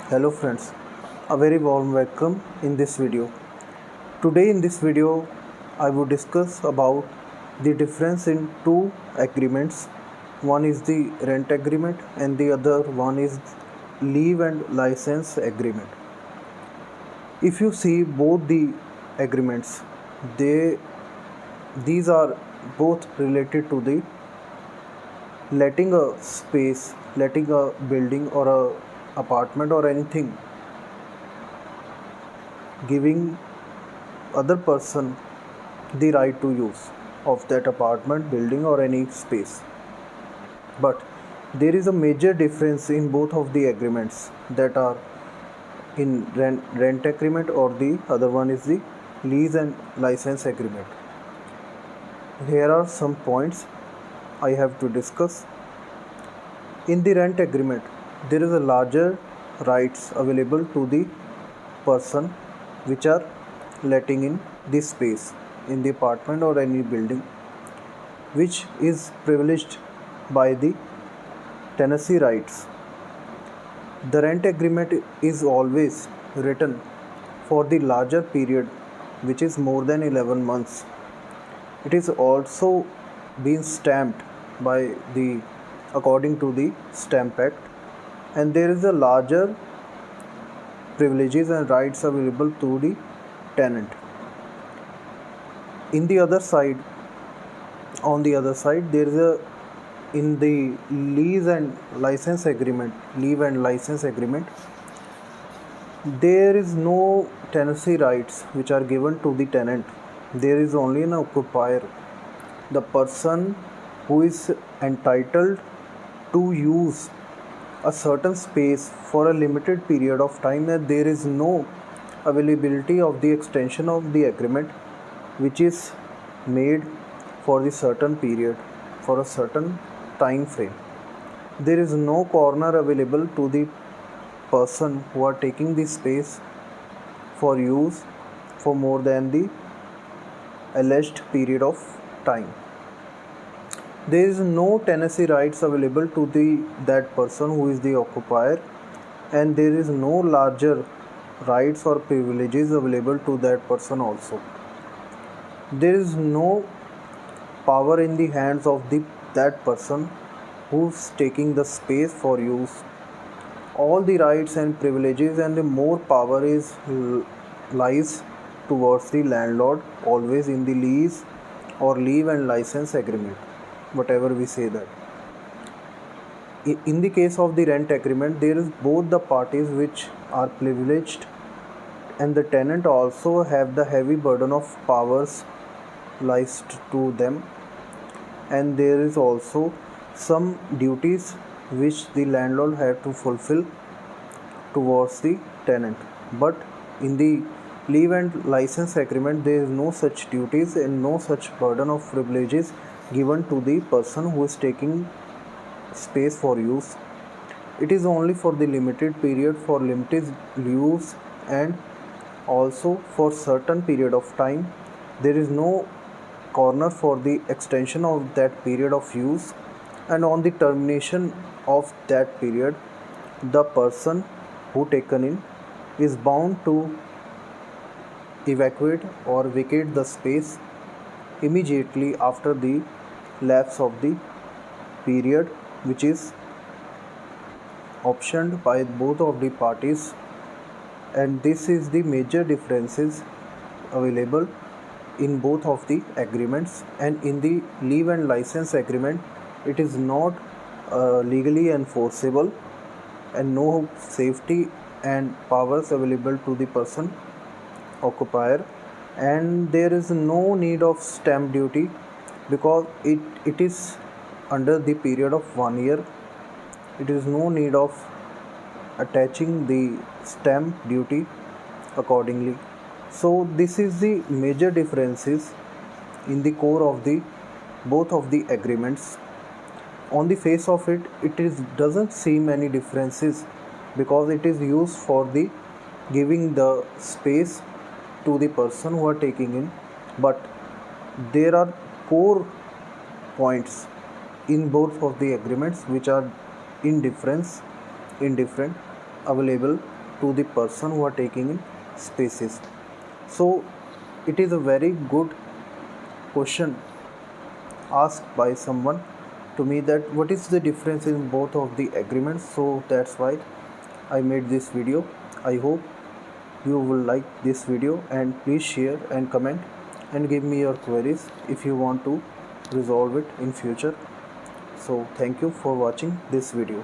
Hello friends, a very warm welcome in this video. Today in this video I will discuss about the difference in two agreements. One is the rent agreement and the other one is leave and license agreement. If you see both the agreements, these are both related to the letting a space, letting a building or a apartment or anything, giving other person the right to use of that apartment, building or any space. But there is a major difference in both of the agreements that are in rent agreement, or the other one is the lease and license agreement. Here are some points I have to discuss. In the rent agreement, there is a larger rights available to the person which are letting in this space in the apartment or any building, which is privileged by the tenancy rights. The rent agreement is always written for the larger period, which is more than 11 months. It is also been stamped by the according to the Stamp Act, and there is a larger privileges and rights available to the tenant. In the other side, on the other side, there is a in the lease and license agreement, leave and license agreement, there is no tenancy rights which are given to the tenant. There is only an occupier, the person who is entitled to use a certain space for a limited period of time, and there is no availability of the extension of the agreement which is made for the certain period, for a certain time frame. There is no corner available to the person who are taking the space for use for more than the alleged period of time. There is no tenancy rights available to that person who is the occupier, and there is no larger rights or privileges available to that person also. There is no power in the hands of that person who's taking the space for use. All the rights and privileges and the more power is lies towards the landlord, always in the lease or leave and license agreement, whatever we say that. In the case of the rent agreement, there is both the parties which are privileged, and the tenant also have the heavy burden of powers lies to them, and there is also some duties which the landlord have to fulfill towards the tenant. But in the leave and license agreement, there is no such duties and no such burden of privileges given to the person who is taking space for use. It is only for the limited period, for limited use, and also for certain period of time. There is no corner for the extension of that period of use, and on the termination of that period, the person who taken in is bound to evacuate or vacate the space immediately after the lapse of the period which is optioned by both of the parties. And this is the major differences available in both of the agreements. And in the leave and license agreement, it is not legally enforceable, and no safety and powers available to the person occupier, and there is no need of stamp duty because it is under the period of 1 year. It is no need of attaching the stamp duty accordingly. So this is the major differences in the core of the both of the agreements. On the face of it, doesn't seem any differences because it is used for the giving the space to the person who are taking in, but there are core points in both of the agreements which are indifferent available to the person who are taking in spaces. So it is a very good question asked by someone to me that what is the difference in both of the agreements. So that's why I made this video. I hope you will like this video, and please share and comment and give me your queries if you want to resolve it in future. So thank you for watching this video.